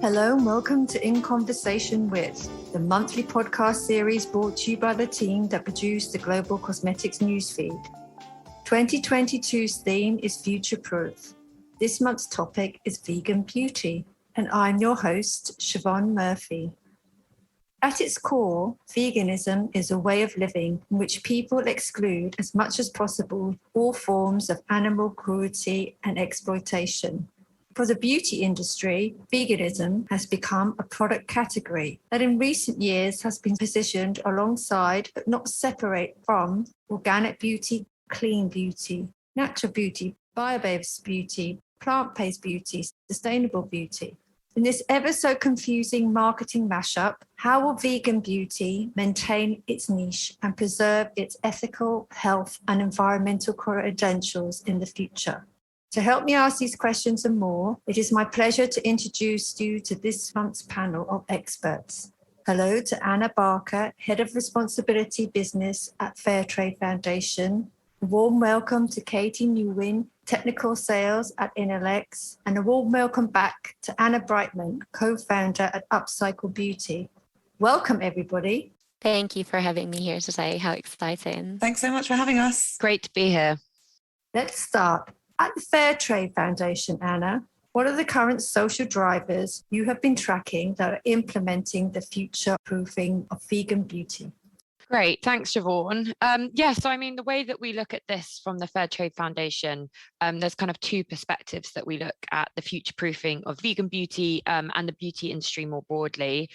Hello and welcome to In Conversation With, the monthly podcast series brought to you by the team that produced the Global Cosmetics newsfeed. 2022's theme is Future Proof. This month's topic is vegan beauty, and I'm your host, Siobhan Murphy. At its core, veganism is a way of living in which people exclude as much as possible all forms of animal cruelty and exploitation. For the beauty industry, veganism has become a product category that in recent years has been positioned alongside, but not separate from, organic beauty, clean beauty, natural beauty, bio-based beauty, plant-based beauty, sustainable beauty. In this ever so confusing marketing mashup, how will vegan beauty maintain its niche and preserve its ethical, health, and environmental credentials in the future? To help me ask these questions and more, it is my pleasure to introduce you to this month's panel of experts. Hello to Anna Barker, Head of Responsibility Business at Fairtrade Foundation. A warm welcome to Katie Nguyen, Technical Sales at Inolex, and a warm welcome back to Anna Brightman, co-founder at UpCircle Beauty. Welcome, everybody. Thank you for having me here today. How exciting. Thanks so much for having us. Great to be here. Let's start. At the Fairtrade Foundation, Anna, what are the current social drivers you have been tracking that are implementing the future proofing of vegan beauty? Great, thanks, Siobhan. So the way that we look at this from the Fairtrade Foundation, there's kind of two perspectives that we look at the future proofing of vegan beauty and the beauty industry more broadly.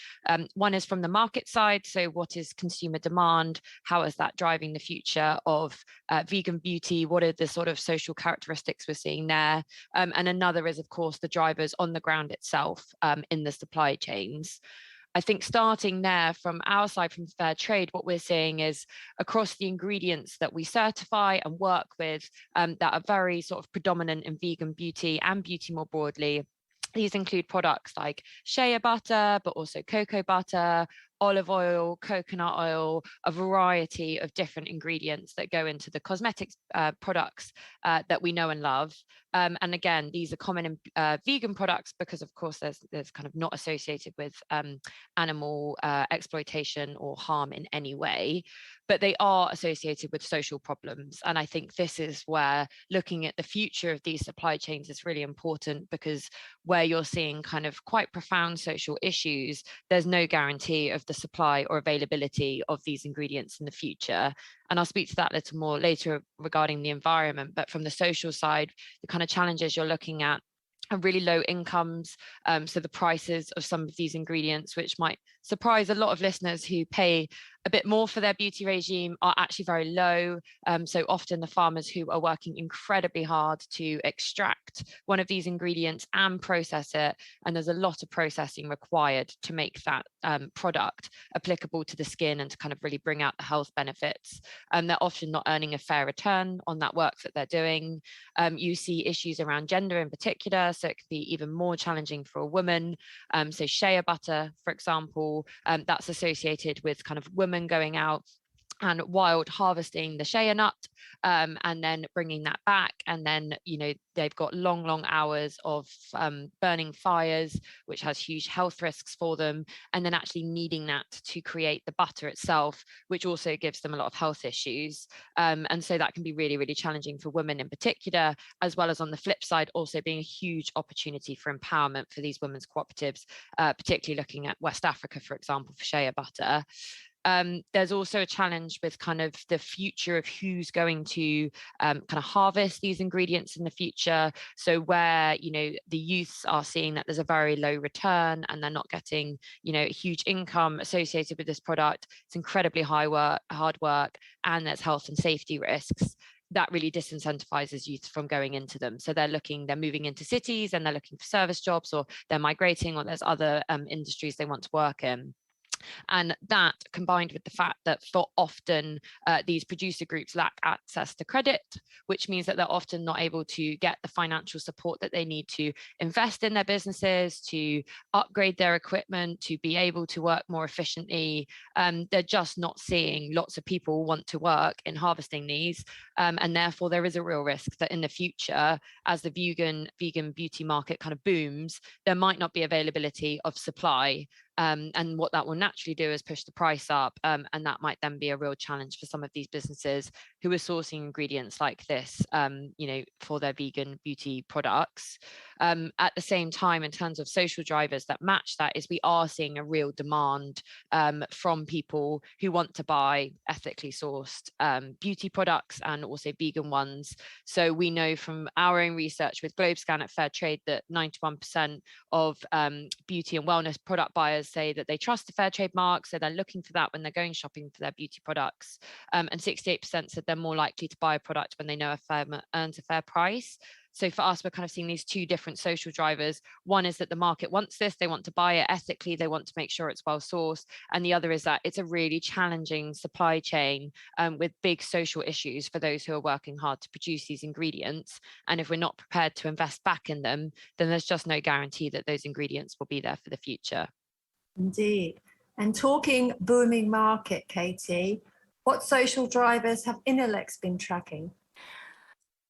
One is from the market side, so what is consumer demand? How is that driving the future of vegan beauty? What are the sort of social characteristics we're seeing there? And another is, of course, the drivers on the ground itself in the supply chains. I think starting there from our side, from Fairtrade, what we're seeing is across the ingredients that we certify and work with that are very sort of predominant in vegan beauty and beauty more broadly. These include products like shea butter, but also cocoa butter, olive oil, coconut oil, a variety of different ingredients that go into the cosmetics products that we know and love. And again, these are common in vegan products because, of course, there's kind of not associated with animal exploitation or harm in any way, but they are associated with social problems. And I think this is where looking at the future of these supply chains is really important, because where you're seeing kind of quite profound social issues, there's no guarantee of the supply or availability of these ingredients in the future. And I'll speak to that a little more later regarding the environment. But from the social side, the kind of challenges you're looking at are really low incomes. So the prices of some of these ingredients, which might surprise a lot of listeners who pay a bit more for their beauty regime, are actually very low. So often the farmers who are working incredibly hard to extract one of these ingredients and process it, and there's a lot of processing required to make that product applicable to the skin and to kind of really bring out the health benefits. They're often not earning a fair return on that work that they're doing. You see issues around gender in particular, so it can be even more challenging for a woman. So shea butter, for example, that's associated with kind of women going out and wild harvesting the shea nut and then bringing that back, and then they've got long hours of burning fires, which has huge health risks for them, and then actually needing that to create the butter itself, which also gives them a lot of health issues, and so that can be really challenging for women in particular, as well as on the flip side also being a huge opportunity for empowerment for these women's cooperatives, particularly looking at West Africa, for example, for shea butter. There's also a challenge with kind of the future of who's going to kind of harvest these ingredients in the future. So where, the youths are seeing that there's a very low return and they're not getting, a huge income associated with this product. It's incredibly hard work, and there's health and safety risks. That really disincentivizes youth from going into them. So they're moving into cities and they're looking for service jobs, or they're migrating, or there's other industries they want to work in. And that, combined with the fact that for often these producer groups lack access to credit, which means that they're often not able to get the financial support that they need to invest in their businesses, to upgrade their equipment, to be able to work more efficiently. They're just not seeing lots of people want to work in harvesting these. And therefore, there is a real risk that in the future, as the vegan beauty market kind of booms, there might not be availability of supply. And what that will naturally do is push the price up, and that might then be a real challenge for some of these businesses who are sourcing ingredients like this, for their vegan beauty products. At the same time, in terms of social drivers that match that, is we are seeing a real demand from people who want to buy ethically sourced beauty products and also vegan ones. So we know from our own research with GlobeScan at Fairtrade that 91% of beauty and wellness product buyers say that they trust the Fairtrade mark, so they're looking for that when they're going shopping for their beauty products. And 68% said they're more likely to buy a product when they know a firm earns a fair price. So for us, we're kind of seeing these two different social drivers. One is that the market wants this, they want to buy it ethically, they want to make sure it's well sourced. And the other is that it's a really challenging supply chain with big social issues for those who are working hard to produce these ingredients. And if we're not prepared to invest back in them, then there's just no guarantee that those ingredients will be there for the future. Indeed. And talking booming market, Katie, what social drivers have Inolex been tracking?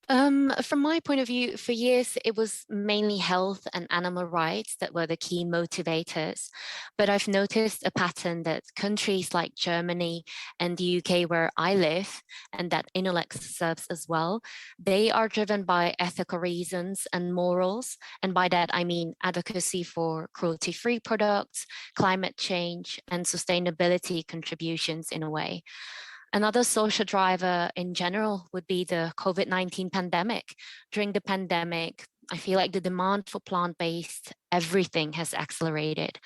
From my point of view, for years, it was mainly health and animal rights that were the key motivators. But I've noticed a pattern that countries like Germany and the UK, where I live, and that Inolex serves as well, they are driven by ethical reasons and morals. And by that, I mean advocacy for cruelty-free products, climate change, and sustainability contributions in a way. Another social driver in general would be the COVID-19 pandemic. During the pandemic, I feel like the demand for plant-based everything has accelerated.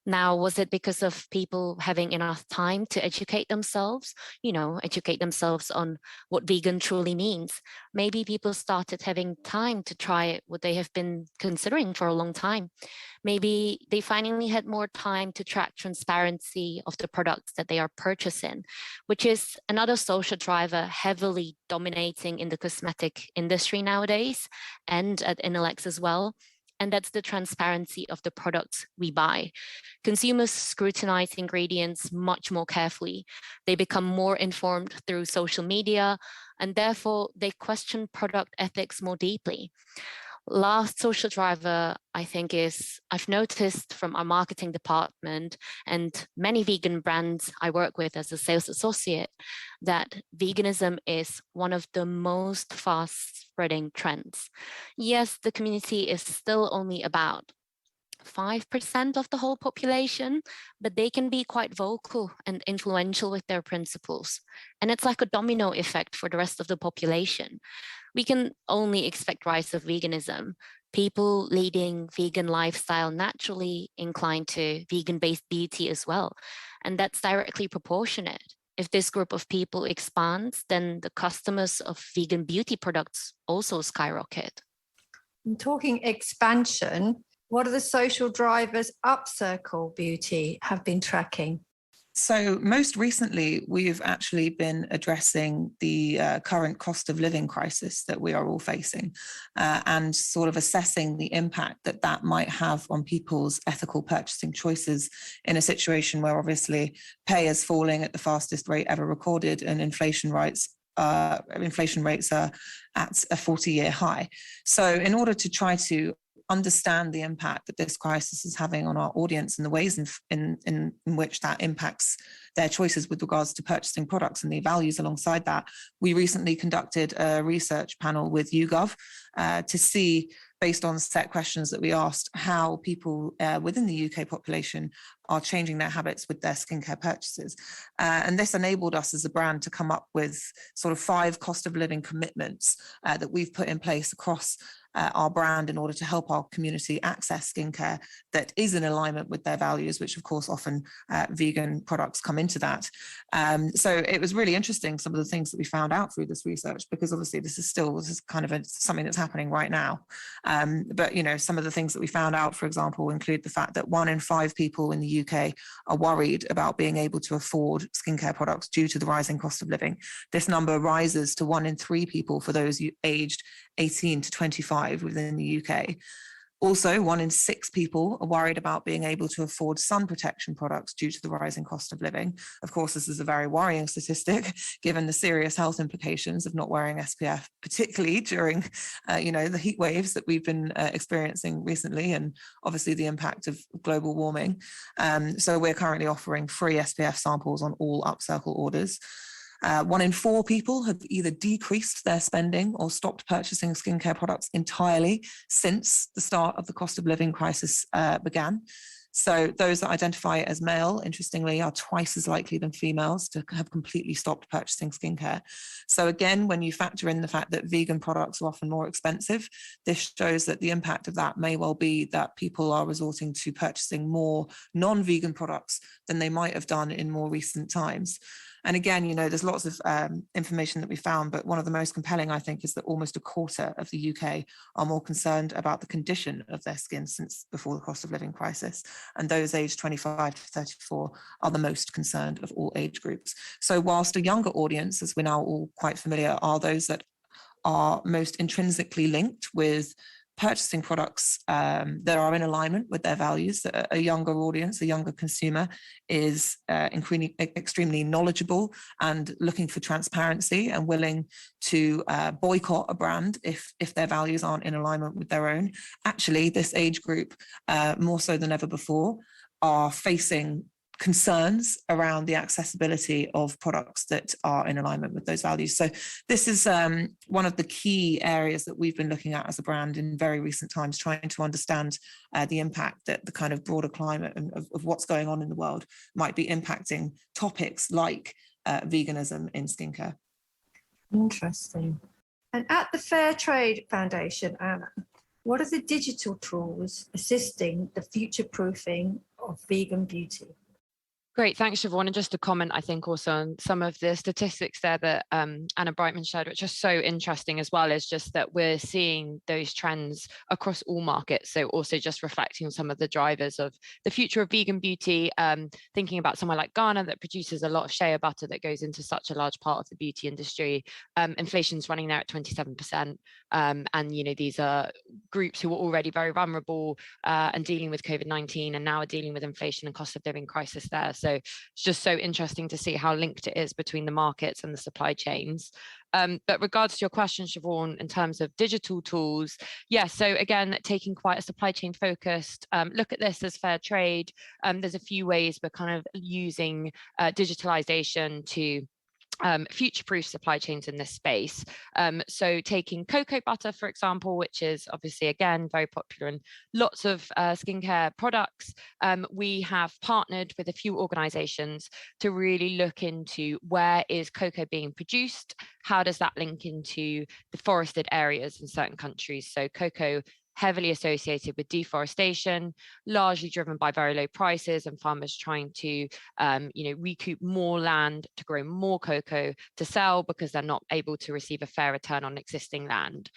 Now, was it because of people having enough time to educate themselves? Educate themselves on what vegan truly means. Maybe people started having time to try what they have been considering for a long time. Maybe they finally had more time to track transparency of the products that they are purchasing, which is another social driver heavily dominating in the cosmetic industry nowadays and at Inolex as well. And that's the transparency of the products we buy. Consumers scrutinize ingredients much more carefully. They become more informed through social media, and therefore they question product ethics more deeply. Last social driver, I think, is I've noticed from our marketing department and many vegan brands I work with as a sales associate that veganism is one of the most fast spreading trends. Yes, the community is still only about 5% of the whole population, but they can be quite vocal and influential with their principles. And it's like a domino effect for the rest of the population. We can only expect rise of veganism. People leading vegan lifestyle naturally inclined to vegan-based beauty as well. And that's directly proportionate. If this group of people expands, then the customers of vegan beauty products also skyrocket. And talking expansion, what are the social drivers UpCircle Beauty have been tracking? So most recently, we've actually been addressing the current cost of living crisis that we are all facing and sort of assessing the impact that that might have on people's ethical purchasing choices in a situation where obviously pay is falling at the fastest rate ever recorded and inflation rates are at a 40-year high. So in order to try to understand the impact that this crisis is having on our audience and the ways in which that impacts their choices with regards to purchasing products and the values alongside that, we recently conducted a research panel with YouGov to see, based on set questions that we asked, how people within the UK population are changing their habits with their skincare purchases. And this enabled us as a brand to come up with sort of 5 cost of living commitments that we've put in place across our brand in order to help our community access skincare that is in alignment with their values, which of course often vegan products come into that. So it was really interesting, some of the things that we found out through this research, because obviously this is kind of something that's happening right now. But, some of the things that we found out, for example, include the fact that 1 in 5 people in the UK are worried about being able to afford skincare products due to the rising cost of living. This number rises to 1 in 3 people for those aged 18 to 25 within the UK. Also, 1 in 6 people are worried about being able to afford sun protection products due to the rising cost of living. Of course, this is a very worrying statistic, given the serious health implications of not wearing SPF, particularly during, the heat waves that we've been experiencing recently, and obviously the impact of global warming. So we're currently offering free SPF samples on all UpCircle orders. 1 in 4 people have either decreased their spending or stopped purchasing skincare products entirely since the start of the cost of living crisis began. So those that identify as male, interestingly, are twice as likely than females to have completely stopped purchasing skincare. So again, when you factor in the fact that vegan products are often more expensive, this shows that the impact of that may well be that people are resorting to purchasing more non-vegan products than they might have done in more recent times. And again, there's lots of information that we found, but one of the most compelling, I think, is that almost a quarter of the UK are more concerned about the condition of their skin since before the cost of living crisis. And those aged 25 to 34 are the most concerned of all age groups. So whilst a younger audience, as we're now all quite familiar, are those that are most intrinsically linked with purchasing products that are in alignment with their values. A younger audience, a younger consumer is extremely knowledgeable and looking for transparency and willing to boycott a brand if their values aren't in alignment with their own. Actually, this age group, more so than ever before, are facing concerns around the accessibility of products that are in alignment with those values. So this is one of the key areas that we've been looking at as a brand in very recent times, trying to understand the impact that the kind of broader climate of what's going on in the world might be impacting topics like veganism in skincare. Interesting. And at the Fairtrade Foundation, Anna, what are the digital tools assisting the future-proofing of vegan beauty? Great, thanks, Siobhan. And just to comment, I think also on some of the statistics there that Anna Brightman shared, which are so interesting as well, is just that we're seeing those trends across all markets. So also just reflecting on some of the drivers of the future of vegan beauty, thinking about somewhere like Ghana that produces a lot of shea butter that goes into such a large part of the beauty industry. Inflation's running there at 27%. And, these are groups who were already very vulnerable and dealing with COVID-19 and now are dealing with inflation and cost of living crisis there. So it's just so interesting to see how linked it is between the markets and the supply chains. But regards to your question, Siobhan, in terms of digital tools, yes, so again, taking quite a supply chain focused look at this as fair trade. There's a few ways we're kind of using digitalization to future-proof supply chains in this space. So taking cocoa butter, for example, which is obviously, again, very popular in lots of skincare products, we have partnered with a few organizations to really look into where is cocoa being produced, how does that link into the forested areas in certain countries. So cocoa heavily associated with deforestation, largely driven by very low prices and farmers trying to, recoup more land to grow more cocoa to sell because they're not able to receive a fair return on existing land.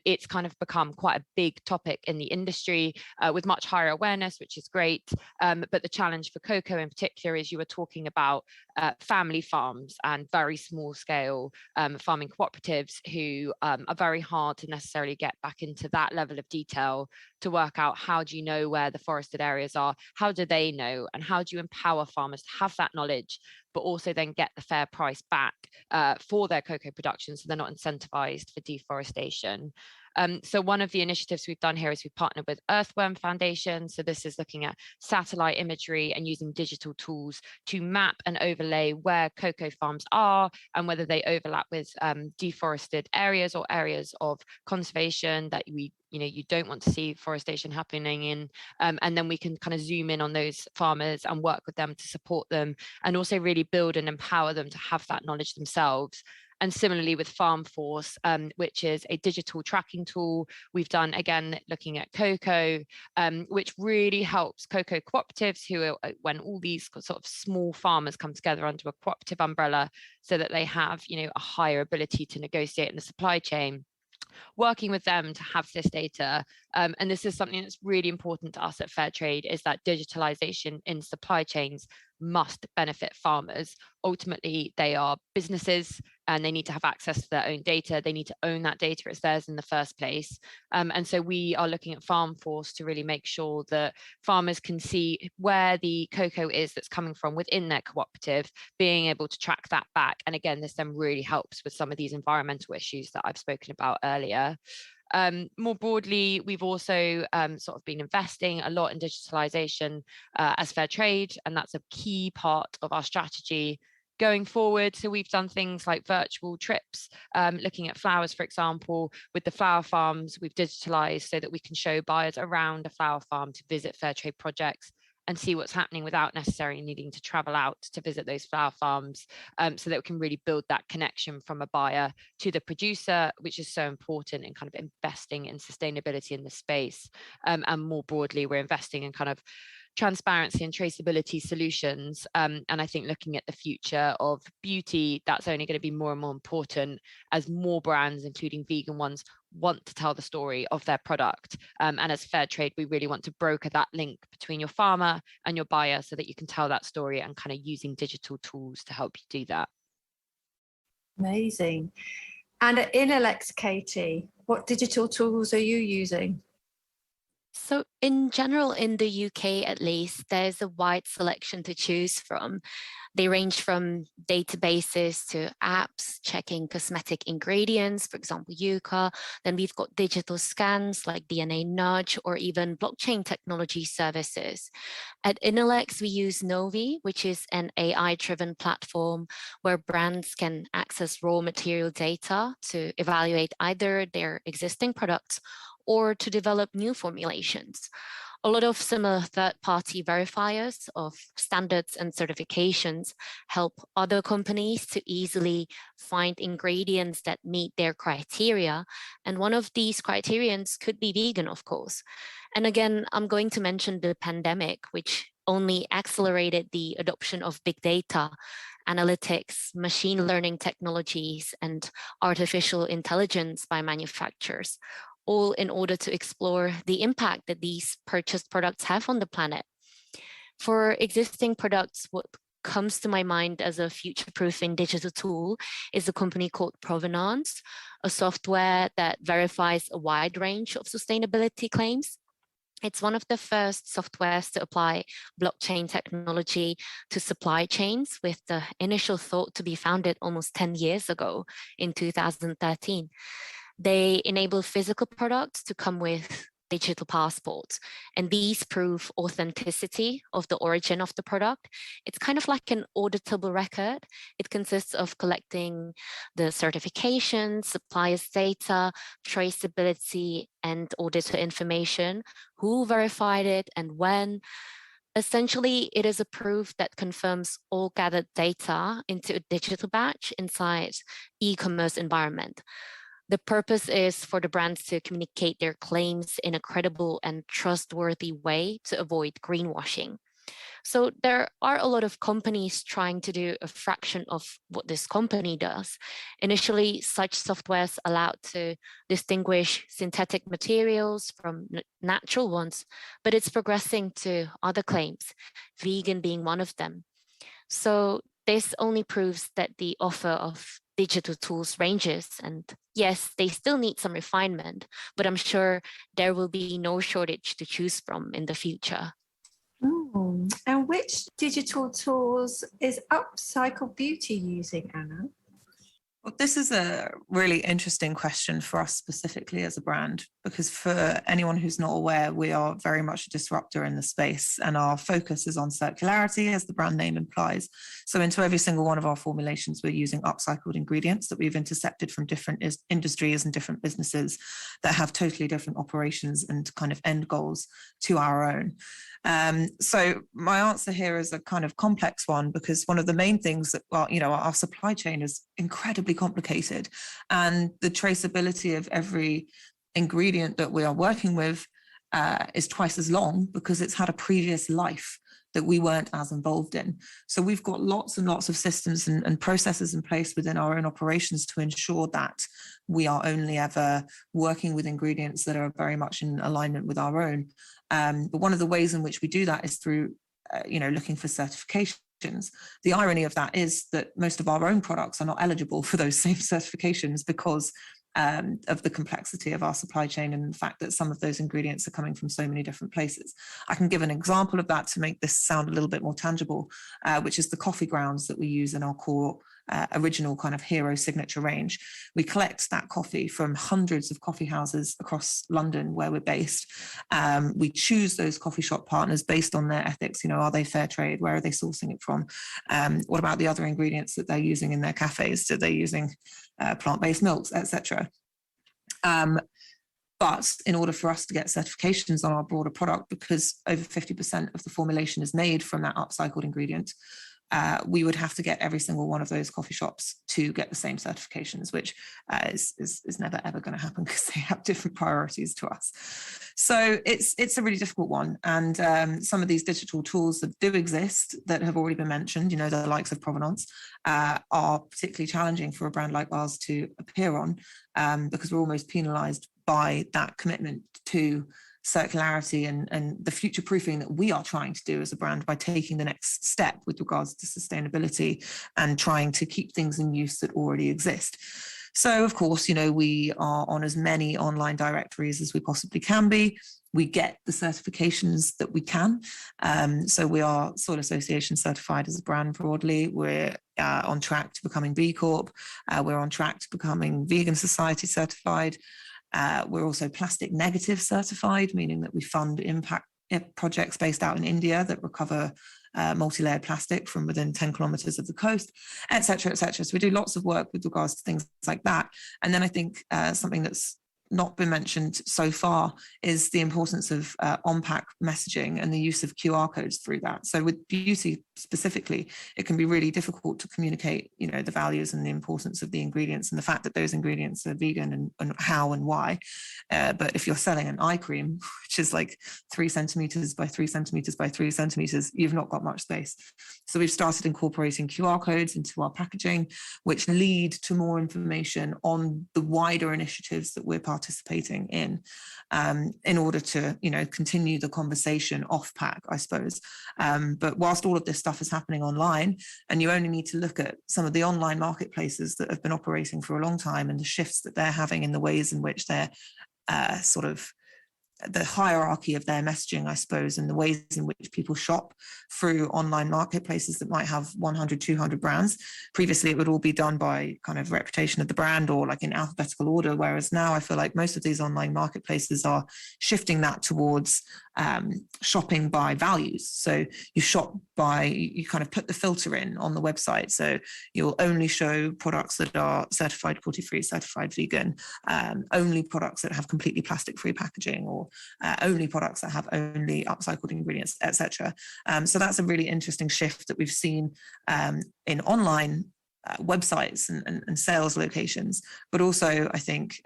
It's kind of become quite a big topic in the industry with much higher awareness, which is great. But the challenge for cocoa in particular is you were talking about family farms and very small scale farming cooperatives who are very hard to necessarily get back into that level of detail to work out how do you know where the forested areas are, how do they know, and how do you empower farmers to have that knowledge, but also then get the fair price back for their cocoa production so they're not incentivized for deforestation. So one of the initiatives we've done here is we've partnered with Earthworm Foundation. So this is looking at satellite imagery and using digital tools to map and overlay where cocoa farms are and whether they overlap with deforested areas or areas of conservation that you don't want to see forestation happening in, and then we can kind of zoom in on those farmers and work with them to support them and also really build and empower them to have that knowledge themselves. And similarly with Farm Force, which is a digital tracking tool. We've done, again, looking at cocoa, which really helps cocoa cooperatives who are, when all these sort of small farmers come together under a cooperative umbrella so that they have, a higher ability to negotiate in the supply chain, working with them to have this data. And this is something that's really important to us at Fairtrade, is that digitalization in supply chains must benefit farmers. Ultimately, they are businesses and they need to have access to their own data. They need to own that data. It's theirs in the first place. And so we are looking at Farm Force to really make sure that farmers can see where the cocoa is that's coming from within their cooperative, being able to track that back. And again, this then really helps with some of these environmental issues that I've spoken about earlier. More broadly, we've also sort of been investing a lot in digitalization as Fairtrade, and that's a key part of our strategy going forward. So we've done things like virtual trips, looking at flowers, for example. With the flower farms, we've digitalized so that we can show buyers around a flower farm to visit Fairtrade projects and see what's happening without necessarily needing to travel out to visit those flower farms, so that we can really build that connection from a buyer to the producer, which is so important in kind of investing in sustainability in the space. And more broadly, we're investing in kind of transparency and traceability solutions. And I think looking at the future of beauty, that's only going to be more and more important as more brands, including vegan ones, want to tell the story of their product. And as Fairtrade, we really want to broker that link between your farmer and your buyer so that you can tell that story, and kind of using digital tools to help you do that. Amazing. And at Inolex, Katie, what digital tools are you using? So in general, in the UK at least, there's a wide selection to choose from. They range from databases to apps, checking cosmetic ingredients, for example, Yuka. Then we've got digital scans like DNA Nudge, or even blockchain technology services. At Inolex, we use Novi, which is an AI-driven platform where brands can access raw material data to evaluate either their existing products or to develop new formulations. A lot of similar third-party verifiers of standards and certifications help other companies to easily find ingredients that meet their criteria. And one of these criterions could be vegan, of course. And again, I'm going to mention the pandemic, which only accelerated the adoption of big data, analytics, machine learning technologies, and artificial intelligence by manufacturers, all in order to explore the impact that these purchased products have on the planet. For existing products, what comes to my mind as a future-proofing digital tool is a company called Provenance, a software that verifies a wide range of sustainability claims. It's one of the first softwares to apply blockchain technology to supply chains, with the initial thought to be founded almost 10 years ago in 2013. They enable physical products to come with digital passports, and these prove authenticity of the origin of the product. It's kind of like an auditable record. It consists of collecting the certifications, suppliers' data, traceability, and auditor information, who verified it and when. Essentially, it is a proof that confirms all gathered data into a digital batch inside e-commerce environment. The purpose is for the brands to communicate their claims in a credible and trustworthy way to avoid greenwashing. So there are a lot of companies trying to do a fraction of what this company does. Initially, such softwares allowed to distinguish synthetic materials from natural ones, but it's progressing to other claims, vegan being one of them. So this only proves that the offer of digital tools ranges, and yes, they still need some refinement, but I'm sure there will be no shortage to choose from in the future. And which digital tools is UpCircle Beauty using, Anna? Well, this is a really interesting question for us specifically as a brand, because for anyone who's not aware, we are very much a disruptor in the space, and our focus is on circularity, as the brand name implies. So into every single one of our formulations, we're using upcycled ingredients that we've intercepted from different industries and different businesses that have totally different operations and kind of end goals to our own. So my answer here is a kind of complex one, because one of the main things that, well, our supply chain is incredibly complicated. And the traceability of every ingredient that we are working with is twice as long because it's had a previous life that we weren't as involved in. So we've got lots and lots of systems and processes in place within our own operations to ensure that we are only ever working with ingredients that are very much in alignment with our own. But one of the ways in which we do that is through, looking for certifications. The irony of that is that most of our own products are not eligible for those same certifications because of the complexity of our supply chain and the fact that some of those ingredients are coming from so many different places. I can give an example of that to make this sound a little bit more tangible, which is the coffee grounds that we use in our core original kind of hero signature range. We collect that coffee from hundreds of coffee houses across London where we're based. We choose those coffee shop partners based on their ethics. Are they Fairtrade? Where are they sourcing it from? What about the other ingredients that they're using in their cafes? Are they using plant-based milks, etc.? But in order for us to get certifications on our broader product, because over 50% of the formulation is made from that upcycled ingredient, we would have to get every single one of those coffee shops to get the same certifications, which is never ever going to happen because they have different priorities to us. So it's a really difficult one. And some of these digital tools that do exist that have already been mentioned, the likes of provenance, are particularly challenging for a brand like ours to appear on because we're almost penalized by that commitment to circularity and the future proofing that we are trying to do as a brand by taking the next step with regards to sustainability and trying to keep things in use that already exist. So, of course, we are on as many online directories as we possibly can be. We get the certifications that we can. So we are Soil Association certified as a brand broadly. We're on track to becoming B Corp. We're on track to becoming Vegan Society certified. We're also plastic negative certified, meaning that we fund impact projects based out in India that recover multi-layered plastic from within 10 kilometers of the coast, et cetera, et cetera. So we do lots of work with regards to things like that. And then I think something that's not been mentioned so far is the importance of on-pack messaging and the use of QR codes through that. So with beauty specifically, it can be really difficult to communicate, the values and the importance of the ingredients and the fact that those ingredients are vegan and how and why. But if you're selling an eye cream, which is like 3 centimeters by 3 centimeters by 3 centimeters, you've not got much space. So we've started incorporating QR codes into our packaging, which lead to more information on the wider initiatives that we're participating in order to continue the conversation off pack, I suppose. But whilst all of this stuff is happening online, and you only need to look at some of the online marketplaces that have been operating for a long time and the shifts that they're having in the ways in which they're sort of the hierarchy of their messaging, I suppose, and the ways in which people shop through online marketplaces that might have 100, 200 brands. Previously, it would all be done by kind of reputation of the brand or like in alphabetical order, whereas now I feel like most of these online marketplaces are shifting that towards shopping by values. So you shop by, you kind of put the filter in on the website. So you'll only show products that are certified cruelty-free, certified vegan, only products that have completely plastic-free packaging, or only products that have only upcycled ingredients, etc. So that's a really interesting shift that we've seen in online websites and sales locations, but also I think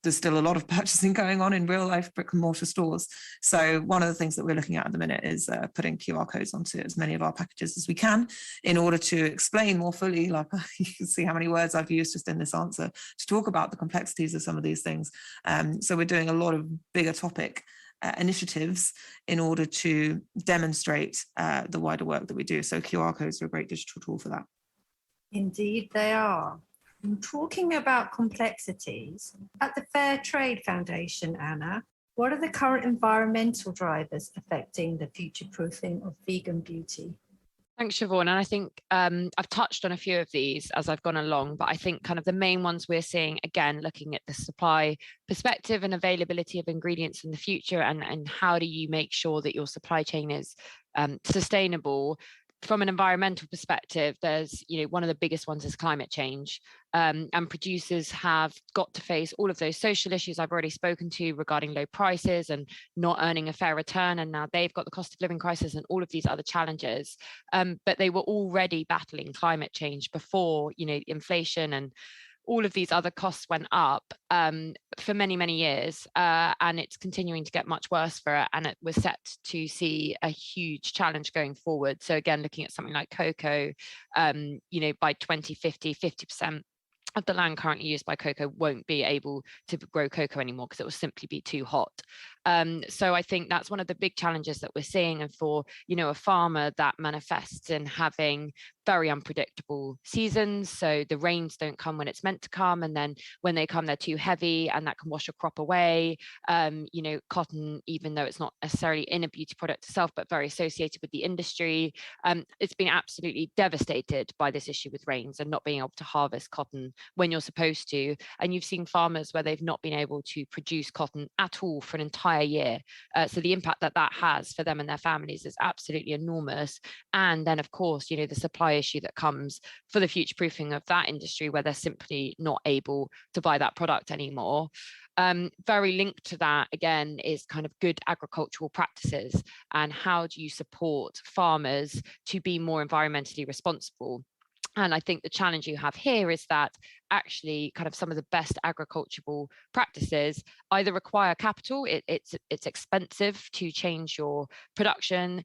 there's still a lot of purchasing going on in real life brick and mortar stores. So one of the things that we're looking at the minute is putting QR codes onto as many of our packages as we can in order to explain more fully, like you can see how many words I've used just in this answer, to talk about the complexities of some of these things. So we're doing a lot of bigger topic initiatives in order to demonstrate the wider work that we do. So QR codes are a great digital tool for that. Indeed, they are. And talking about complexities, at the Fairtrade Foundation, Anna, what are the current environmental drivers affecting the future-proofing of vegan beauty? Thanks, Siobhan. And I think I've touched on a few of these as I've gone along, but I think kind of the main ones we're seeing, again, looking at the supply perspective and availability of ingredients in the future, and how do you make sure that your supply chain is sustainable. from an environmental perspective, there's, one of the biggest ones is climate change. And producers have got to face all of those social issues I've already spoken to regarding low prices and not earning a fair return. And now they've got the cost of living crisis and all of these other challenges. But they were already battling climate change before, inflation and all of these other costs went up for many, many years, and it's continuing to get much worse for it. And it was set to see a huge challenge going forward. So again, looking at something like cocoa, by 2050, 50% of the land currently used by cocoa won't be able to grow cocoa anymore because it will simply be too hot. So I think that's one of the big challenges that we're seeing. And for, a farmer, that manifests in having very unpredictable seasons. So the rains don't come when it's meant to come. And then when they come, they're too heavy and that can wash a crop away. Cotton, even though it's not necessarily in a beauty product itself, but very associated with the industry, it's been absolutely devastated by this issue with rains and not being able to harvest cotton when you're supposed to. And you've seen farmers where they've not been able to produce cotton at all for an entire year. So the impact that has for them and their families is absolutely enormous. And then, of course, the supply issue that comes for the future proofing of that industry, where they're simply not able to buy that product anymore. Very linked to that, again, is kind of good agricultural practices and how do you support farmers to be more environmentally responsible. And I think the challenge you have here is that actually kind of some of the best agricultural practices either require capital, it's expensive to change your production,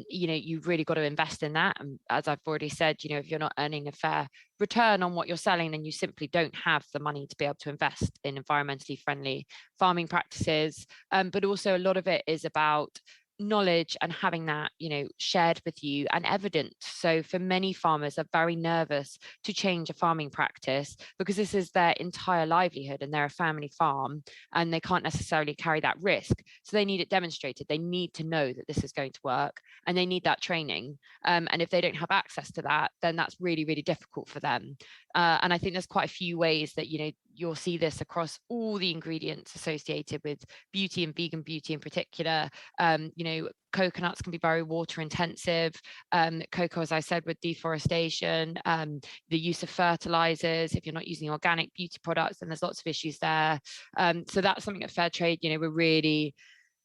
you've really got to invest in that. And as I've already said, if you're not earning a fair return on what you're selling, then you simply don't have the money to be able to invest in environmentally friendly farming practices. But also a lot of it is about knowledge and having that shared with you and evident. So for many farmers are very nervous to change a farming practice because this is their entire livelihood and they're a family farm and they can't necessarily carry that risk. So they need it demonstrated. They need to know that this is going to work and they need that training. And if they don't have access to that, then that's really, really difficult for them. And I think there's quite a few ways that you'll see this across all the ingredients associated with beauty and vegan beauty in particular. Coconuts can be very water intensive. Cocoa, as I said, with deforestation, the use of fertilizers, if you're not using organic beauty products, then there's lots of issues there. So that's something at Fairtrade, we're really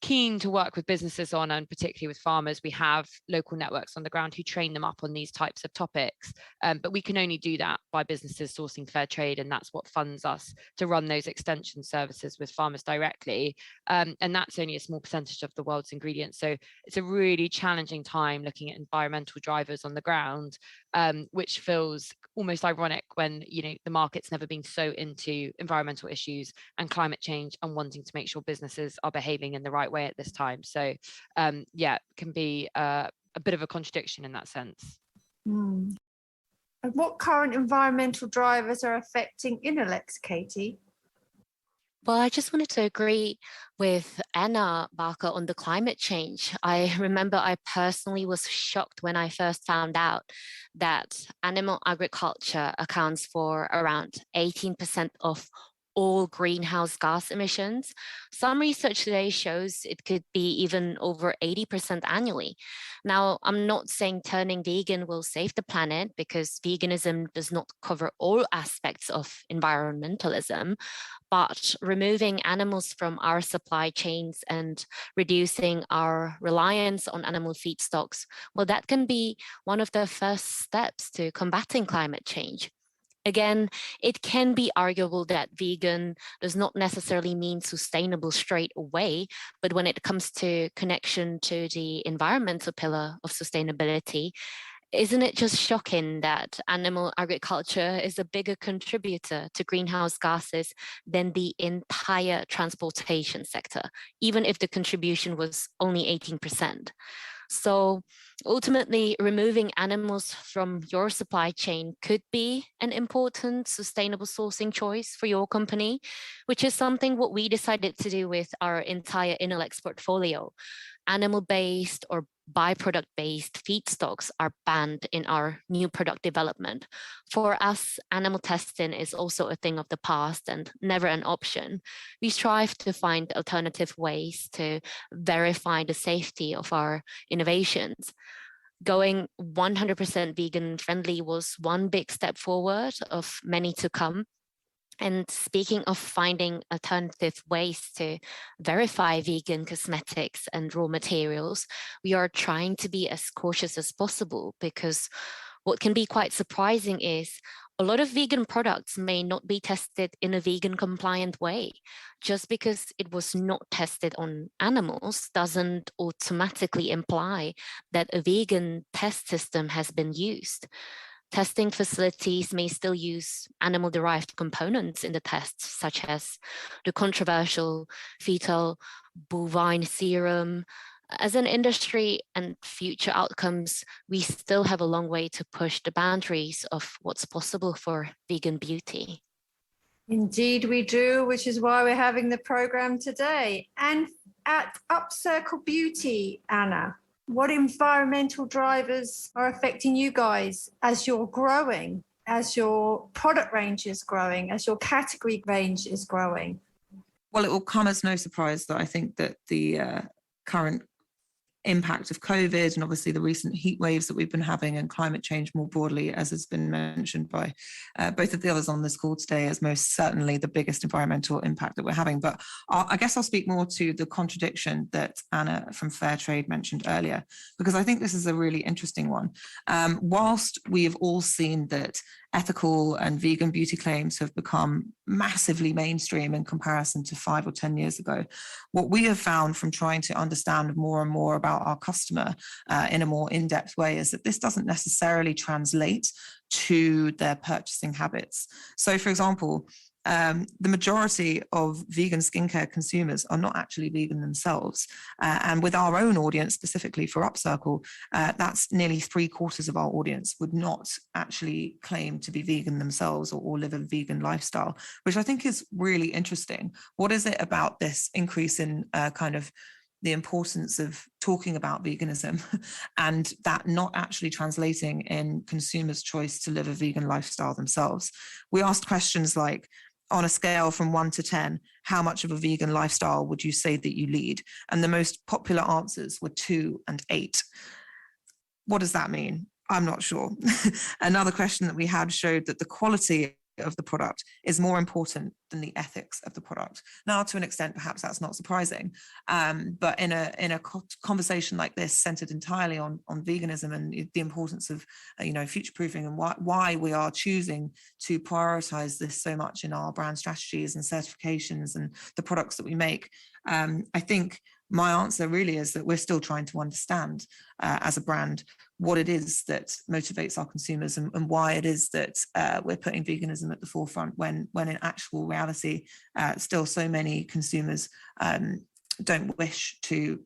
keen to work with businesses on, and particularly with farmers. We have local networks on the ground who train them up on these types of topics, but we can only do that by businesses sourcing fair trade, and that's what funds us to run those extension services with farmers directly, and that's only a small percentage of the world's ingredients. So it's a really challenging time looking at environmental drivers on the ground, which feels almost ironic when the market's never been so into environmental issues and climate change and wanting to make sure businesses are behaving in the right way at this time. So it can be a bit of a contradiction in that sense. And what current environmental drivers are affecting Inolex, Katie? Well, I just wanted to agree with Anna Barker on the climate change. I remember I personally was shocked when I first found out that animal agriculture accounts for around 18% of all greenhouse gas emissions. Some research today shows it could be even over 80% annually. Now, I'm not saying turning vegan will save the planet, because veganism does not cover all aspects of environmentalism, but removing animals from our supply chains and reducing our reliance on animal feedstocks, well, that can be one of the first steps to combating climate change. Again, it can be arguable that vegan does not necessarily mean sustainable straight away, but when it comes to connection to the environmental pillar of sustainability, isn't it just shocking that animal agriculture is a bigger contributor to greenhouse gases than the entire transportation sector, even if the contribution was only 18%? So ultimately, removing animals from your supply chain could be an important sustainable sourcing choice for your company, which is something what we decided to do with our entire Inolex portfolio. Animal-based or byproduct-based feedstocks are banned in our new product development. For us, animal testing is also a thing of the past and never an option. We strive to find alternative ways to verify the safety of our innovations. going 100% vegan friendly was one big step forward of many to come. And speaking of finding alternative ways to verify vegan cosmetics and raw materials, we are trying to be as cautious as possible, because what can be quite surprising is a lot of vegan products may not be tested in a vegan compliant way. Just because it was not tested on animals doesn't automatically imply that a vegan test system has been used. Testing facilities may still use animal-derived components in the tests, such as the controversial fetal bovine serum. As an industry and future outcomes, we still have a long way to push the boundaries of what's possible for vegan beauty. Indeed we do, which is why we're having the program today. And at UpCircle Beauty, Anna, what environmental drivers are affecting you guys as you're growing, as your product range is growing, as your category range is growing? Well, it will come as no surprise that I think that the current impact of COVID and obviously the recent heat waves that we've been having and climate change more broadly, as has been mentioned by both of the others on this call today, is most certainly the biggest environmental impact that we're having. But I guess I'll speak more to the contradiction that Anna from Fairtrade mentioned earlier, because I think this is a really interesting one. Whilst we have all seen that ethical and vegan beauty claims have become massively mainstream in comparison to 5 or 10 years ago, what we have found from trying to understand more and more about our customer in a more in-depth way is that this doesn't necessarily translate to their purchasing habits. So, for example, the majority of vegan skincare consumers are not actually vegan themselves. And with our own audience, specifically for UpCircle, that's nearly 3/4 of our audience would not actually claim to be vegan themselves or live a vegan lifestyle, which I think is really interesting. What is it about this increase in kind of the importance of talking about veganism and that not actually translating in consumers' choice to live a vegan lifestyle themselves? We asked questions like, on a scale from 1 to 10, how much of a vegan lifestyle would you say that you lead? And the most popular answers were 2 and 8. What does that mean? I'm not sure. Another question that we had showed that the quality of the product is more important than the ethics of the product. Now, to an extent, perhaps that's not surprising, but in a conversation like this, centered entirely on veganism and the importance of future-proofing and why we are choosing to prioritize this so much in our brand strategies and certifications and the products that we make, I think my answer really is that we're still trying to understand as a brand what it is that motivates our consumers and why it is that we're putting veganism at the forefront when in actual reality, still so many consumers don't wish to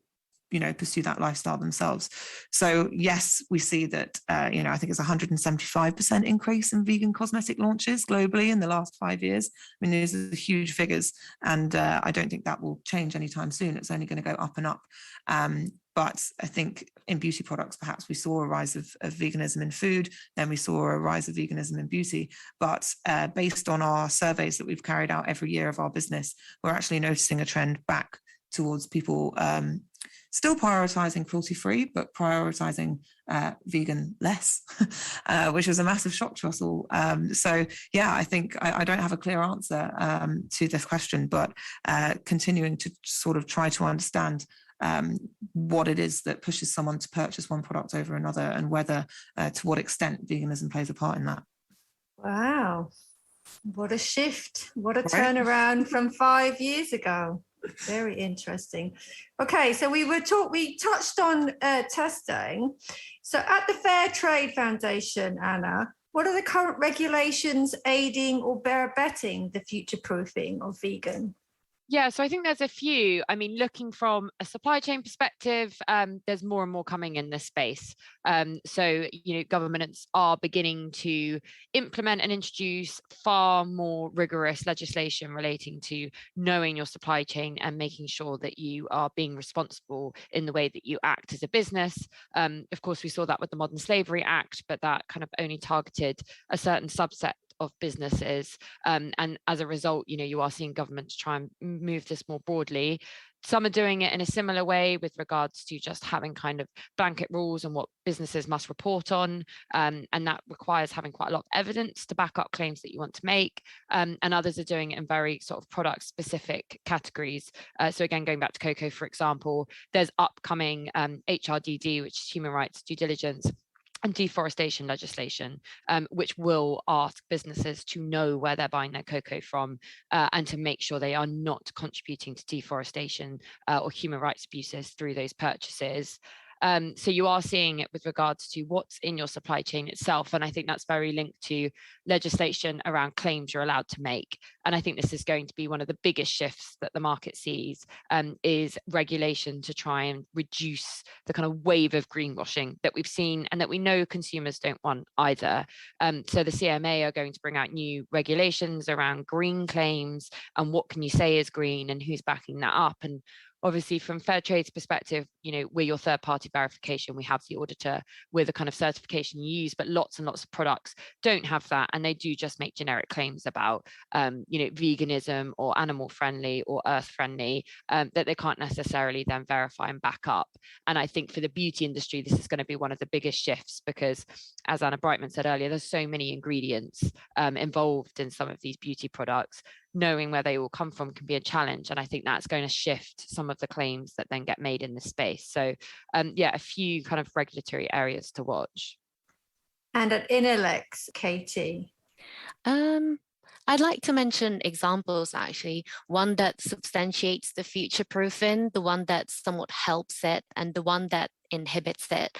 pursue that lifestyle themselves. So yes, we see that, I think it's 175% increase in vegan cosmetic launches globally in the last 5 years. I mean, these are huge figures, and I don't think that will change anytime soon. It's only going to go up and up. But I think in beauty products, perhaps we saw a rise of veganism in food, then we saw a rise of veganism in beauty. But based on our surveys that we've carried out every year of our business, we're actually noticing a trend back towards people still prioritizing cruelty-free, but prioritizing vegan less, which was a massive shock to us all. So yeah, I think I don't have a clear answer to this question, but continuing to sort of try to understand what it is that pushes someone to purchase one product over another, and whether to what extent veganism plays a part in that. Wow, what a shift, what a turnaround from 5 years ago. Very interesting. Okay, so we touched on testing. So at the Fairtrade Foundation, Anna, what are the current regulations aiding or abetting the future proofing of vegan? Yeah, so I think there's a few. I mean, looking from a supply chain perspective, there's more and more coming in this space. So, governments are beginning to implement and introduce far more rigorous legislation relating to knowing your supply chain and making sure that you are being responsible in the way that you act as a business. Of course, we saw that with the Modern Slavery Act, but that kind of only targeted a certain subset of businesses. And as a result, you are seeing governments try and move this more broadly. Some are doing it in a similar way with regards to just having kind of blanket rules on what businesses must report on. And that requires having quite a lot of evidence to back up claims that you want to make. And others are doing it in very sort of product specific categories. So again, going back to cocoa, for example, there's upcoming HRDD, which is human rights due diligence, and deforestation legislation, which will ask businesses to know where they're buying their cocoa from and to make sure they are not contributing to deforestation or human rights abuses through those purchases. So you are seeing it with regards to what's in your supply chain itself. And I think that's very linked to legislation around claims you're allowed to make. And I think this is going to be one of the biggest shifts that the market sees, is regulation to try and reduce the kind of wave of greenwashing that we've seen and that we know consumers don't want either. So the CMA are going to bring out new regulations around green claims and what can you say is green and who's backing that up. And obviously, from Fairtrade's perspective, we're your third-party verification. We have the auditor, we're the kind of certification you use, but lots and lots of products don't have that, and they do just make generic claims about, veganism or animal-friendly or earth-friendly that they can't necessarily then verify and back up. And I think for the beauty industry, this is going to be one of the biggest shifts because, as Anna Brightman said earlier, there's so many ingredients involved in some of these beauty products. Knowing where they all come from can be a challenge. And I think that's going to shift some of the claims that then get made in this space. So a few kind of regulatory areas to watch. And at Inolex, Katie? I'd like to mention examples, actually. One that substantiates the future proofing, the one that somewhat helps it, and the one that inhibits it.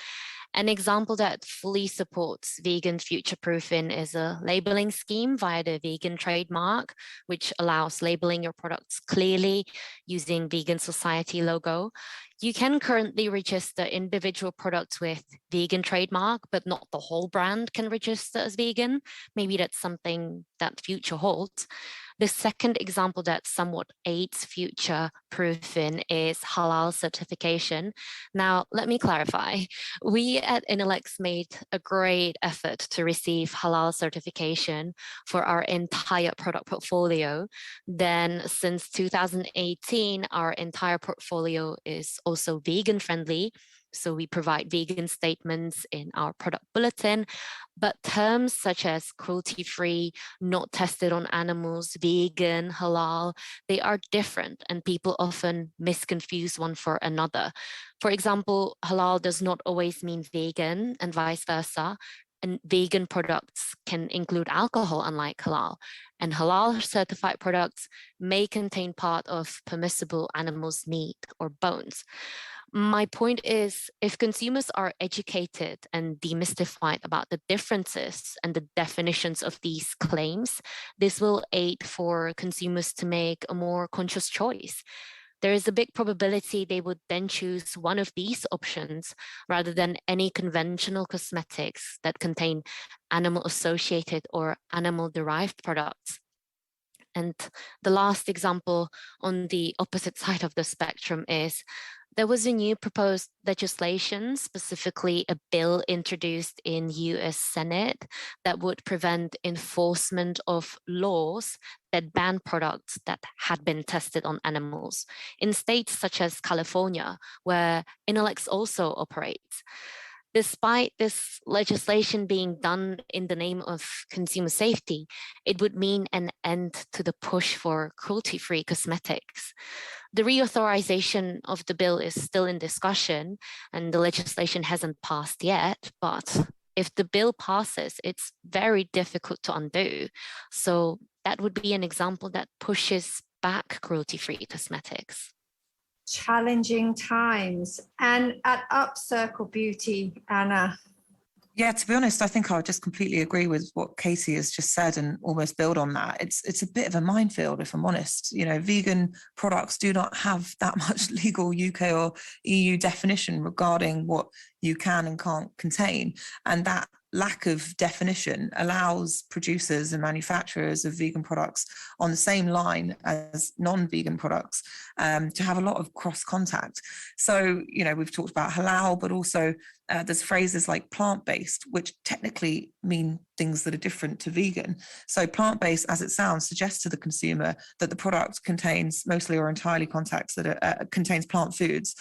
An example that fully supports vegan future proofing is a labeling scheme via the vegan trademark, which allows labeling your products clearly using Vegan Society logo. You can currently register individual products with vegan trademark, but not the whole brand can register as vegan. Maybe that's something that FuTure holds. The second example that somewhat aids future proofing is halal certification. Now, let me clarify. We at Inolex made a great effort to receive halal certification for our entire product portfolio. Then, since 2018, our entire portfolio is also vegan friendly. So we provide vegan statements in our product bulletin, but terms such as cruelty-free, not tested on animals, vegan, halal, they are different and people often misconfuse one for another. For example, halal does not always mean vegan and vice versa. And vegan products can include alcohol, unlike halal. And halal certified products may contain part of permissible animals' meat or bones. My point is, if consumers are educated and demystified about the differences and the definitions of these claims, this will aid for consumers to make a more conscious choice. There is a big probability they would then choose one of these options rather than any conventional cosmetics that contain animal-associated or animal-derived products. And the last example on the opposite side of the spectrum is there was a new proposed legislation, specifically a bill introduced in US Senate that would prevent enforcement of laws that ban products that had been tested on animals in states such as California, where Inolex also operates. Despite this legislation being done in the name of consumer safety, it would mean an end to the push for cruelty-free cosmetics. The reauthorization of the bill is still in discussion and the legislation hasn't passed yet, but if the bill passes, it's very difficult to undo. So that would be an example that pushes back cruelty-free cosmetics. Challenging times. And at UpCircle Beauty, Anna? Yeah, to be honest, I think I would just completely agree with what Katie has just said and almost build on that. It's a bit of a minefield, if I'm honest. Vegan products do not have that much legal UK or EU definition regarding what you can and can't contain. And that lack of definition allows producers and manufacturers of vegan products on the same line as non-vegan products to have a lot of cross contact. So, we've talked about halal, but also there's phrases like plant-based, which technically mean things that are different to vegan. So plant-based, as it sounds, suggests to the consumer that the product contains mostly or entirely contains plant foods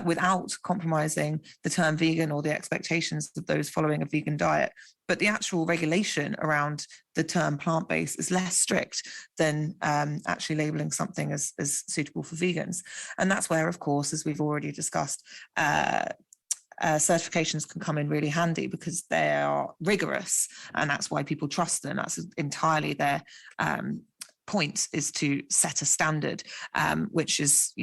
without compromising the term vegan or the expectations of those following a vegan diet. But the actual regulation around the term plant-based is less strict than actually labeling something as suitable for vegans. And that's where, of course, as we've already discussed, certifications can come in really handy because they are rigorous, and that's why people trust them. That's entirely their point, is to set a standard, which is,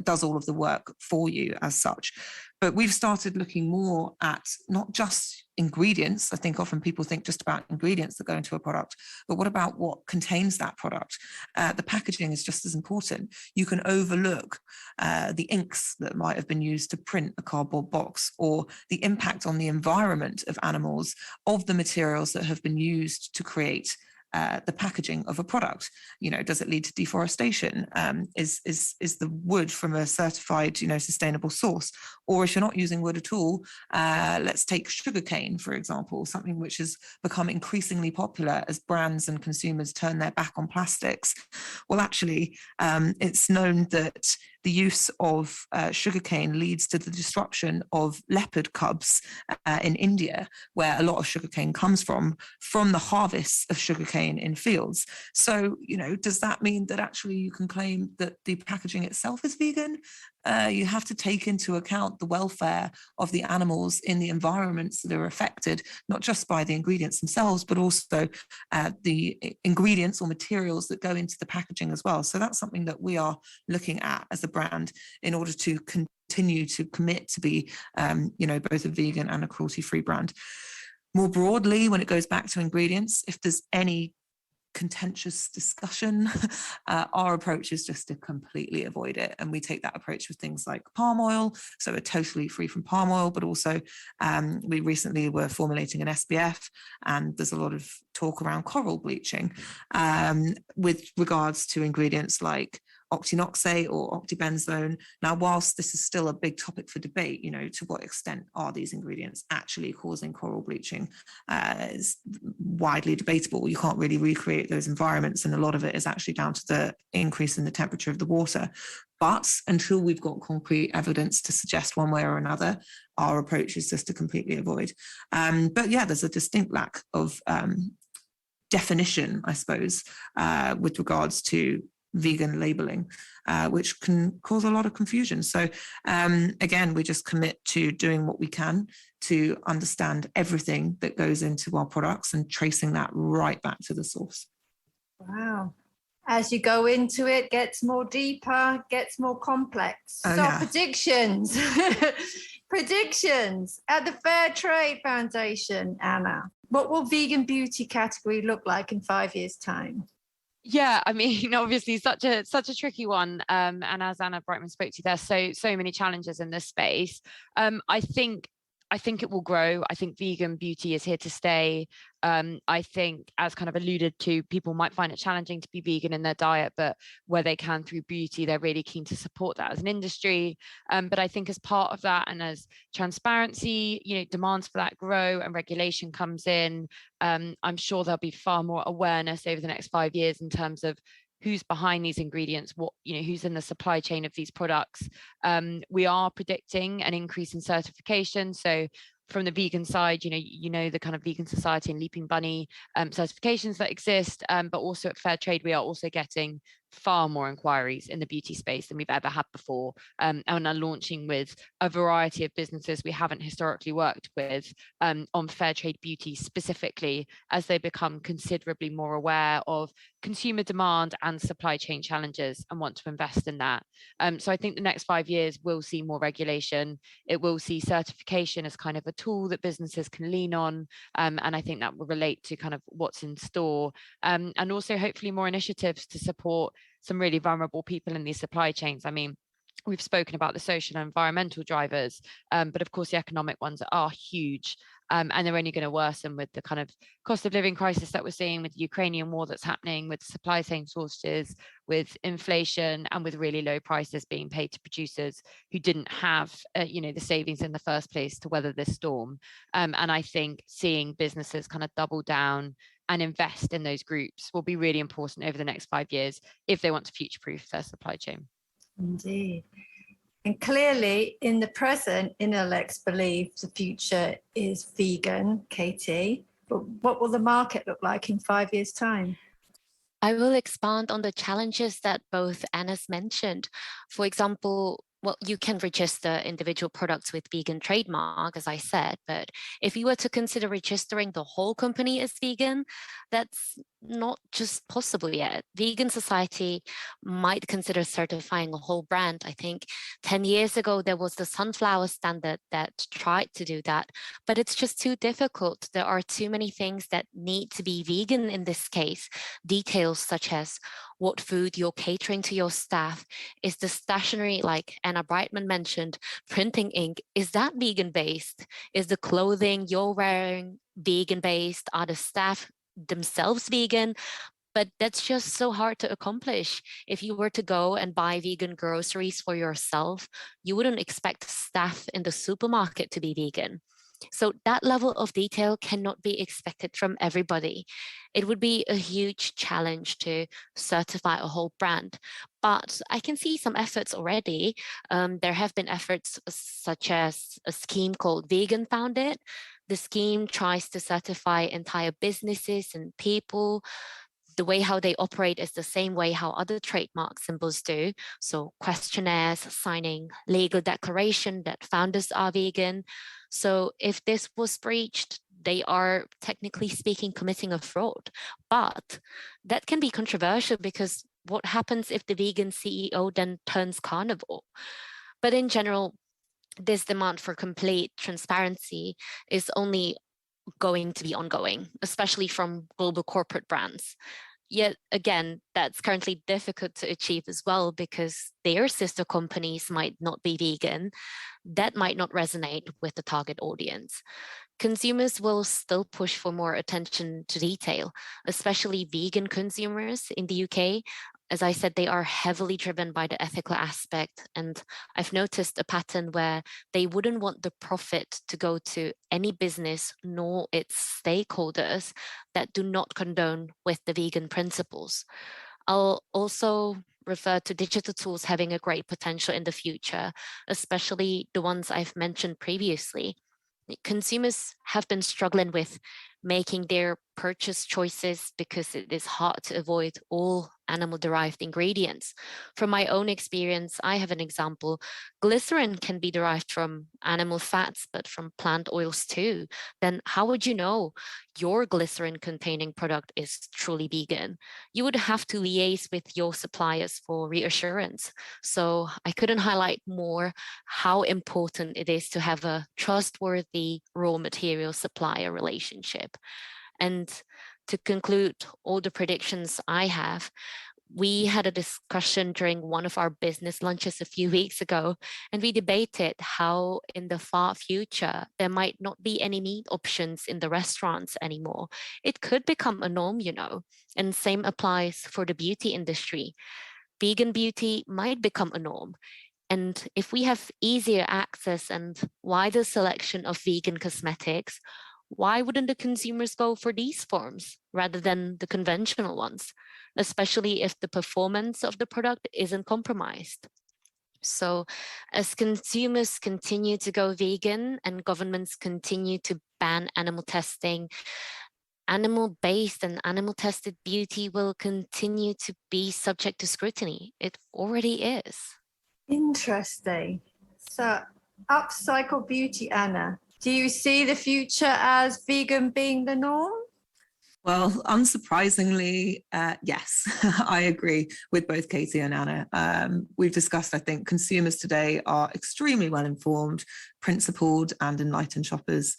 does all of the work for you as such. But we've started looking more at not just ingredients. I think often people think just about ingredients that go into a product, but what about what contains that product? The packaging is just as important. You can overlook the inks that might have been used to print a cardboard box, or the impact on the environment of animals of the materials that have been used to create the packaging of a product. Does it lead to deforestation? Is the wood from a certified, sustainable source? Or if you're not using wood at all, let's take sugarcane, for example, something which has become increasingly popular as brands and consumers turn their back on plastics. Well, actually, it's known that the use of sugarcane leads to the disruption of leopard cubs in India, where a lot of sugarcane comes from the harvests of sugarcane in fields. So, does that mean that actually you can claim that the packaging itself is vegan? You have to take into account the welfare of the animals in the environments that are affected, not just by the ingredients themselves, but also the ingredients or materials that go into the packaging as well. So that's something that we are looking at as a brand in order to continue to commit to be, both a vegan and a cruelty-free brand. More broadly, when it goes back to ingredients, if there's any contentious discussion, our approach is just to completely avoid it. And we take that approach with things like palm oil. So we're totally free from palm oil, but also we recently were formulating an SPF, and there's a lot of talk around coral bleaching with regards to ingredients like octinoxate or octibenzone. Now, whilst this is still a big topic for debate, to what extent are these ingredients actually causing coral bleaching is widely debatable. You can't really recreate those environments, and a lot of it is actually down to the increase in the temperature of the water. But until we've got concrete evidence to suggest one way or another, our approach is just to completely avoid. But yeah, there's a distinct lack of definition, I suppose, with regards to vegan labeling, which can cause a lot of confusion. So again, we just commit to doing what we can to understand everything that goes into our products and tracing that right back to the source. Wow. As you go into it, gets more deeper, gets more complex. Predictions. Predictions at the Fairtrade Foundation, Anna. What will vegan beauty category look like in 5 years' time? Yeah, I mean, obviously such a tricky one. And as Anna Brightman spoke to, there's so many challenges in this space. I think it will grow. I think vegan beauty is here to stay. I think, as kind of alluded to, people might find it challenging to be vegan in their diet, but where they can through beauty, they're really keen to support that as an industry. But I think as part of that, and as transparency, demands for that grow and regulation comes in, I'm sure there'll be far more awareness over the next 5 years in terms of who's behind these ingredients, who's in the supply chain of these products. We are predicting an increase in certification. So from the vegan side, the kind of Vegan Society and Leaping Bunny certifications that exist, but also at Fairtrade, we are also getting far more inquiries in the beauty space than we've ever had before, and are launching with a variety of businesses we haven't historically worked with on Fairtrade beauty specifically, as they become considerably more aware of consumer demand and supply chain challenges and want to invest in that. So I think the next 5 years will see more regulation. It will see certification as kind of a tool that businesses can lean on, and I think that will relate to kind of what's in store, and also hopefully more initiatives to support some really vulnerable people in these supply chains. I mean, we've spoken about the social and environmental drivers, but of course the economic ones are huge, and they're only going to worsen with the kind of cost of living crisis that we're seeing, with the Ukrainian war that's happening, with supply chain shortages, with inflation, and with really low prices being paid to producers who didn't have the savings in the first place to weather this storm. And I think seeing businesses kind of double down and invest in those groups will be really important over the next 5 years if they want to future-proof their supply chain. Indeed. And clearly, in the present, Inolex believes the future is vegan, Katie. But what will the market look like in 5 years' time? I will expand on the challenges that both Anna's mentioned. For example, well, you can register individual products with vegan trademark, as I said, but if you were to consider registering the whole company as vegan, that's not just possible yet. Vegan Society might consider certifying a whole brand. I think 10 years ago, there was the sunflower standard that tried to do that, but it's just too difficult. There are too many things that need to be vegan in this case. Details such as what food you're catering to your staff. Is the stationery, like Anna Brightman mentioned, printing ink, is that vegan-based? Is the clothing you're wearing vegan-based? Are the staff themselves vegan? But that's just so hard to accomplish. If you were to go and buy vegan groceries for yourself, you wouldn't expect staff in the supermarket to be vegan. So that level of detail cannot be expected from everybody. It would be a huge challenge to certify a whole brand, but I can see some efforts already. There have been efforts such as a scheme called Vegan Founded. The scheme tries to certify entire businesses and people. The way how they operate is the same way how other trademark symbols do. So questionnaires, signing legal declaration that founders are vegan. So if this was breached, they are technically speaking committing a fraud. But that can be controversial because what happens if the vegan CEO then turns carnivore? But in general, this demand for complete transparency is only going to be ongoing, especially from global corporate brands. Yet again, that's currently difficult to achieve as well because their sister companies might not be vegan. That might not resonate with the target audience. Consumers will still push for more attention to detail, especially vegan consumers in the UK. As I said, they are heavily driven by the ethical aspect. And I've noticed a pattern where they wouldn't want the profit to go to any business nor its stakeholders that do not condone with the vegan principles. I'll also refer to digital tools having a great potential in the future, especially the ones I've mentioned previously. Consumers have been struggling with making their purchase choices because it is hard to avoid all animal-derived ingredients. From my own experience, I have an example. Glycerin can be derived from animal fats, but from plant oils too. Then how would you know your glycerin-containing product is truly vegan? You would have to liaise with your suppliers for reassurance. So I couldn't highlight more how important it is to have a trustworthy raw material supplier relationship. And to conclude all the predictions I have, we had a discussion during one of our business lunches a few weeks ago, and we debated how in the far future, there might not be any meat options in the restaurants anymore. It could become a norm, and same applies for the beauty industry. Vegan beauty might become a norm. And if we have easier access and wider selection of vegan cosmetics, why wouldn't the consumers go for these forms rather than the conventional ones, especially if the performance of the product isn't compromised? So as consumers continue to go vegan and governments continue to ban animal testing, animal-based and animal-tested beauty will continue to be subject to scrutiny. It already is. Interesting. So UpCircle Beauty, Anna, do you see the future as vegan being the norm? Well, unsurprisingly, yes, I agree with both Katie and Anna. We've discussed, I think, consumers today are extremely well informed, principled and enlightened shoppers.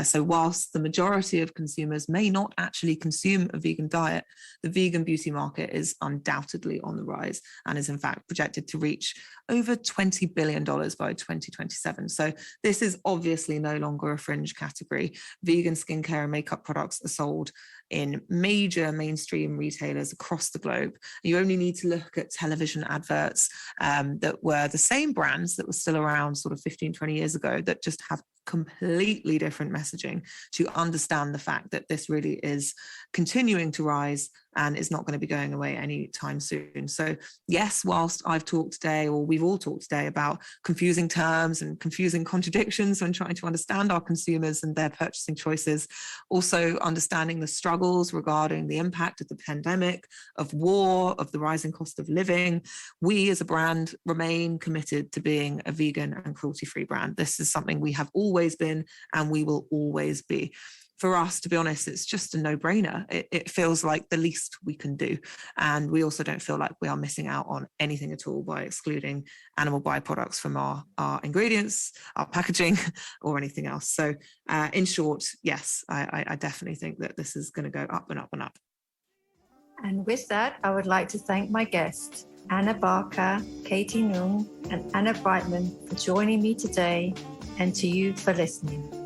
So whilst the majority of consumers may not actually consume a vegan diet, the vegan beauty market is undoubtedly on the rise and is in fact projected to reach over $20 billion by 2027. So this is obviously no longer a fringe category. Vegan skincare and makeup products are sold in major mainstream retailers across the globe. You only need to look at television adverts that were the same brands that were still around sort of 15, 20 years ago that just have completely different messaging to understand the fact that this really is continuing to rise and is not going to be going away anytime soon. So yes, whilst I've talked today, or we've all talked today about confusing terms and confusing contradictions when trying to understand our consumers and their purchasing choices, also understanding the struggles regarding the impact of the pandemic, of war, of the rising cost of living, we as a brand remain committed to being a vegan and cruelty-free brand. This is something we have always been and we will always be. For us, to be honest, it's just a no-brainer. It feels like the least we can do. And we also don't feel like we are missing out on anything at all by excluding animal byproducts from our ingredients, our packaging, or anything else. So in short, yes, I definitely think that this is going to go up and up and up. And with that, I would like to thank my guests, Anna Barker, Katie Nguyen, and Anna Brightman for joining me today, and to you for listening.